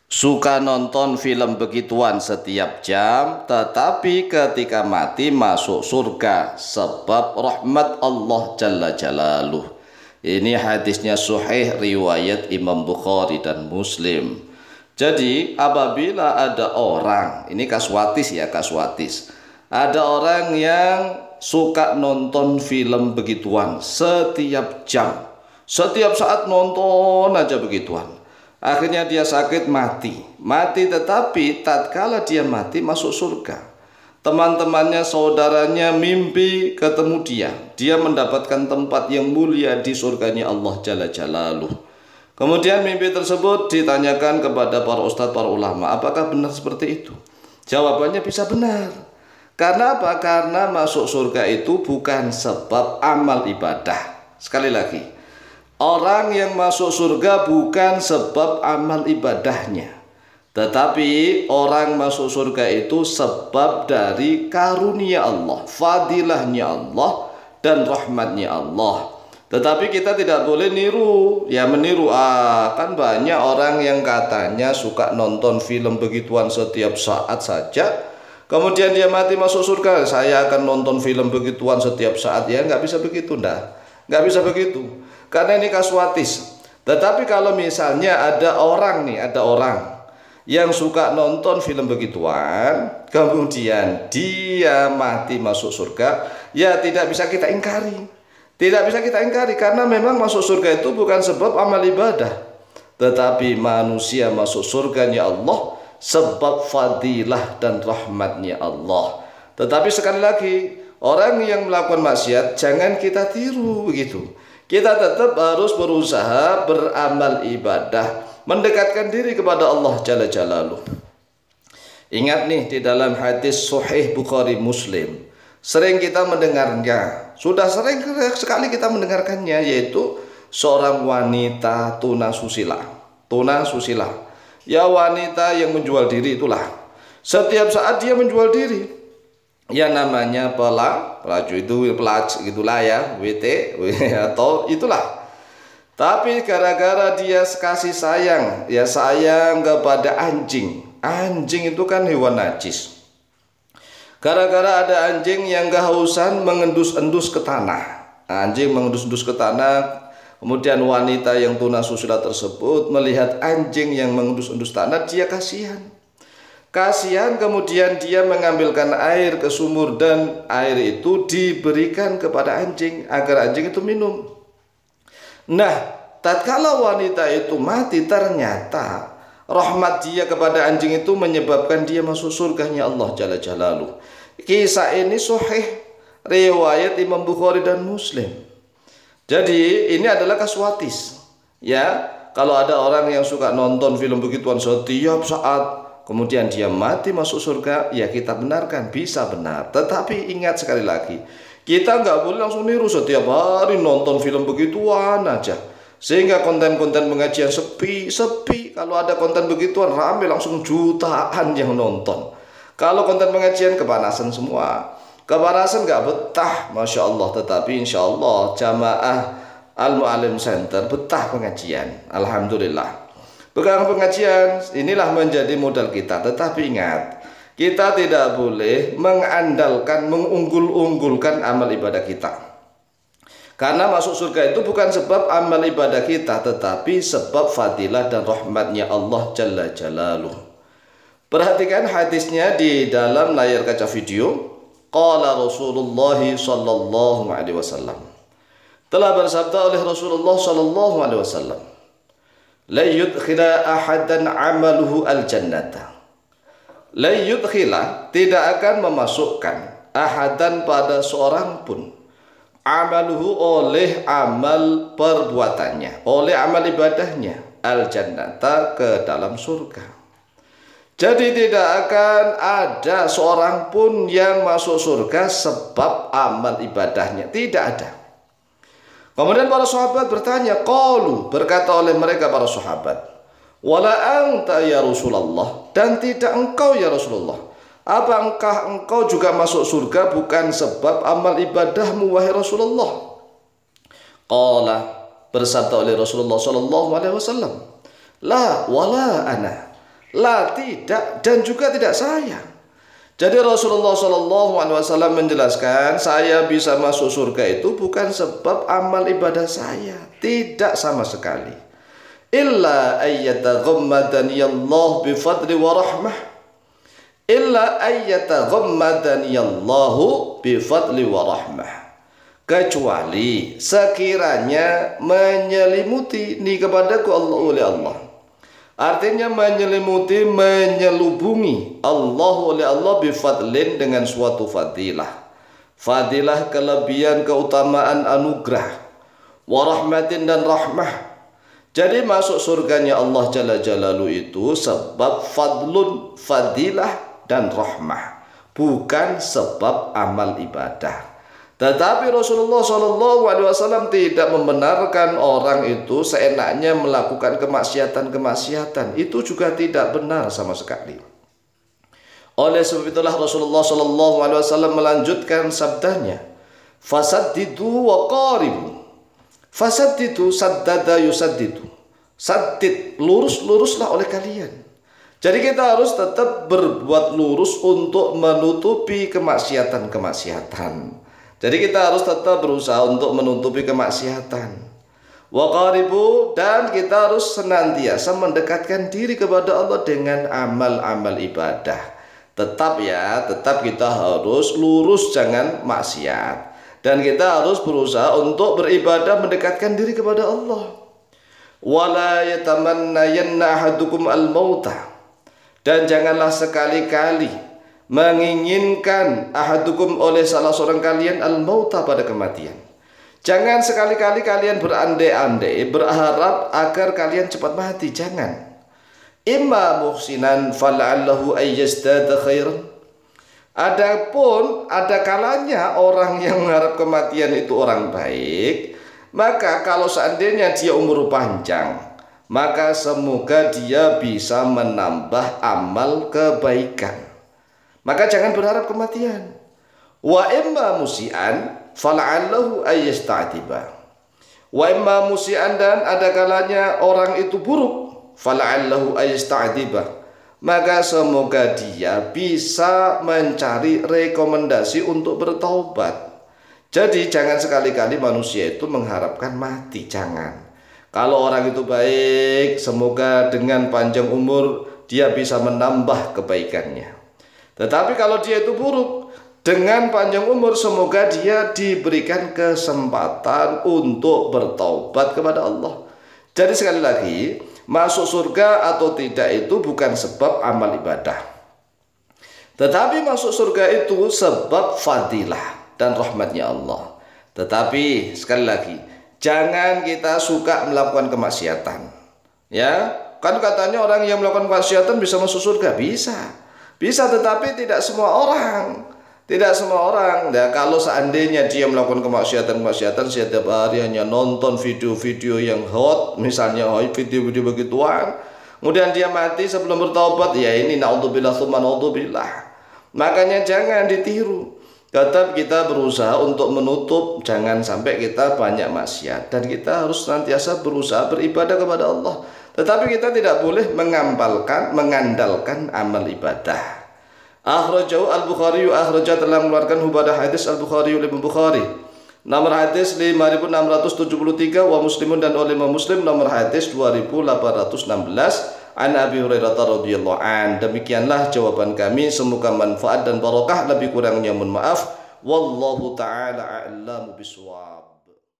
Suka nonton film begituan setiap jam, tetapi ketika mati masuk surga sebab rahmat Allah Jalla Jalaluh. Ini hadisnya sahih riwayat Imam Bukhari dan Muslim. Jadi apabila ada orang, ini kaswatis ya, kaswatis. Ada orang yang suka nonton film begituan setiap jam. Setiap saat nonton aja begituan. Akhirnya dia sakit, mati tetapi tatkala dia mati masuk surga. Teman-temannya, saudaranya mimpi ketemu dia mendapatkan tempat yang mulia di surganya Allah Jalla Jalaluh. Kemudian mimpi tersebut ditanyakan kepada para ustadz, para ulama, apakah benar seperti itu? Jawabannya bisa benar. Karena apa? Karena masuk surga itu bukan sebab amal ibadah. Sekali lagi, orang yang masuk surga bukan sebab amal ibadahnya, tetapi orang masuk surga itu sebab dari karunia Allah, fadilahnya Allah, dan rahmatnya Allah. Tetapi kita tidak boleh meniru. Kan banyak orang yang katanya suka nonton film begituan setiap saat saja, kemudian dia mati masuk surga. Saya akan nonton film begituan setiap saat. Ya nggak bisa begitu, nggak bisa begitu. Karena ini kaswatis. Tetapi kalau misalnya ada orang yang suka nonton film begituan, kemudian dia mati masuk surga, ya tidak bisa kita ingkari. Tidak bisa kita ingkari, karena memang masuk surga itu bukan sebab amal ibadah, tetapi manusia masuk surganya Allah sebab fadilah dan rahmatnya Allah. Tetapi sekali lagi, orang yang melakukan maksiat jangan kita tiru begitu. Kita tetap harus berusaha beramal ibadah, mendekatkan diri kepada Allah Jalla Jalaluh. Ingat nih, di dalam hadis sahih Bukhari Muslim, sering kita mendengarnya, sudah sering sekali kita mendengarkannya, yaitu seorang wanita tunasusila. Ya, wanita yang menjual diri itulah. Setiap saat dia menjual diri. Ya namanya pelaju itu gitulah ya, WT atau itulah. Tapi gara-gara dia kasih sayang, ya sayang kepada anjing. Anjing itu kan hewan najis. Gara-gara ada anjing yang kehausan mengendus-endus ke tanah. Anjing mengendus-endus ke tanah. Kemudian wanita yang tunasusila tersebut melihat anjing yang mengendus-endus tanah, dia kasihan. Kemudian dia mengambilkan air ke sumur dan air itu diberikan kepada anjing agar anjing itu minum. Nah, tatkala wanita itu mati, ternyata rahmat dia kepada anjing itu menyebabkan dia masuk surganya Allah Jalla Jalaluh. Kisah ini sahih riwayat Imam Bukhari dan Muslim. Jadi ini adalah kaswatis. Ya, kalau ada orang yang suka nonton film begituan setiap saat, kemudian dia mati masuk surga, ya kita benarkan, bisa benar. Tetapi ingat sekali lagi, kita nggak boleh langsung niru setiap hari nonton film begituan aja, sehingga konten-konten pengajian sepi. Kalau ada konten begituan rame, langsung jutaan yang nonton. Kalau konten pengajian kepanasan semua, kepanasan nggak betah, Masya Allah. Tetapi insya Allah jamaah Al-Mu'alim Center betah pengajian, alhamdulillah. Pegang pengajian, inilah menjadi modal kita. Tetapi ingat, kita tidak boleh mengandalkan, mengunggul-unggulkan amal ibadah kita. Karena masuk surga itu bukan sebab amal ibadah kita, tetapi sebab fadilah dan rahmatnya Allah Jalla Jalaluh. Perhatikan hadisnya di dalam layar kaca video. Qala Rasulullah sallallahu alaihi wasallam. Telah bersabda oleh Rasulullah sallallahu alaihi wasallam, la yudkhila ahadan amaluhu al-jannata. La yudkhila, tidak akan memasukkan, ahadan pada seorang pun, amaluhu oleh amal perbuatannya, oleh amal ibadahnya, al-jannata, ke dalam surga. Jadi tidak akan ada seorang pun yang masuk surga sebab amal ibadahnya, tidak ada. Kemudian para sahabat bertanya, qalu, berkata oleh mereka para sahabat, wala anta ya Rasulullah, dan tidak engkau ya Rasulullah. Apakah engkau juga masuk surga bukan sebab amal ibadahmu wahai Rasulullah? Qala, bersabda oleh Rasulullah sallallahu alaihi wasallam, la wala ana, La, tidak, dan juga tidak sayang. Jadi Rasulullah SAW menjelaskan, saya bisa masuk surga itu bukan sebab amal ibadah saya, tidak sama sekali. Illa ayyataghammadani Allah bifadli wa rahmah. Illa ayyataghammadani Allah bifadli wa rahmah. Kecuali sekiranya menyelimuti ni kepadaku Allah oleh Allah. Artinya menyelimuti, menyelubungi Allah oleh Allah bifadlin dengan suatu fadilah. Fadilah, kelebihan, keutamaan, anugerah. Warahmatin, dan rahmah. Jadi masuk surganya Allah Jalla Jalaluhu itu sebab fadlun, fadilah, dan rahmah. Bukan sebab amal ibadah. Tetapi Rasulullah SAW tidak membenarkan orang itu seenaknya melakukan kemaksiatan-kemaksiatan. Itu juga tidak benar sama sekali. Oleh sebab itulah Rasulullah SAW melanjutkan sabdanya, fasaddidu wa qaribu. Fasaddidu, saddada yusaddidu. Saddid, lurus-luruslah oleh kalian. Jadi kita harus tetap berbuat lurus untuk menutupi kemaksiatan-kemaksiatan. Jadi kita harus tetap berusaha untuk menutupi kemaksiatan. Wa qaribu, dan kita harus senantiasa mendekatkan diri kepada Allah dengan amal-amal ibadah. Tetap kita harus lurus, jangan maksiat. Dan kita harus berusaha untuk beribadah mendekatkan diri kepada Allah. Wala yatamannayanna ahadukum al-mauta. Dan janganlah sekali-kali menginginkan ahadukum oleh salah seorang kalian al-mauta, pada kematian. Jangan sekali-kali kalian berandai-andai berharap agar kalian cepat mati, jangan. Imma muhsinan fala'allahu ayyazdada khairan. Adapun ada kalanya orang yang mengharap kematian itu orang baik, maka kalau seandainya dia umur panjang, maka semoga dia bisa menambah amal kebaikan. Maka jangan berharap kematian. Wa imma musian fala'allahu ayyasta'tiba. Wa imma musian, dan ada kalanya orang itu buruk, fala'allahu ayyasta'tiba. Maka semoga dia bisa mencari rekomendasi untuk bertaubat. Jadi jangan sekali-kali manusia itu mengharapkan mati, jangan. Kalau orang itu baik, semoga dengan panjang umur dia bisa menambah kebaikannya. Tetapi kalau dia itu buruk, dengan panjang umur semoga dia diberikan kesempatan untuk bertaubat kepada Allah. Jadi sekali lagi, masuk surga atau tidak itu bukan sebab amal ibadah. Tetapi masuk surga itu sebab fadilah dan rahmatnya Allah. Tetapi sekali lagi, jangan kita suka melakukan kemaksiatan. Ya, kan katanya orang yang melakukan kemaksiatan bisa masuk surga, bisa, tetapi tidak semua orang. Tidak semua orang. Nah, kalau seandainya dia melakukan kemaksiatan setiap hari hanya nonton video-video yang hot, misalnya video-video begituan, kemudian dia mati sebelum bertobat, ya ini naudzubillah tsumma naudzubillah. Makanya jangan ditiru. Tetap kita berusaha untuk menutup, jangan sampai kita banyak maksiat, dan kita harus senantiasa berusaha beribadah kepada Allah. Tetapi kita tidak boleh mengandalkan amal ibadah. Akhrajahu al-Bukhari, telah mengeluarkan hubadah hadis al-Bukhari oleh Imam Bukhari. Nomor hadis 5673, wa Muslimun, dan oleh Imam Muslim nomor hadis 2816. An Abi Hurairah radhiyallahu an. Demikianlah jawaban kami, semoga manfaat dan barokah, lebih kurangnya mohon maaf. Wallahu taala a'lamu bishawab.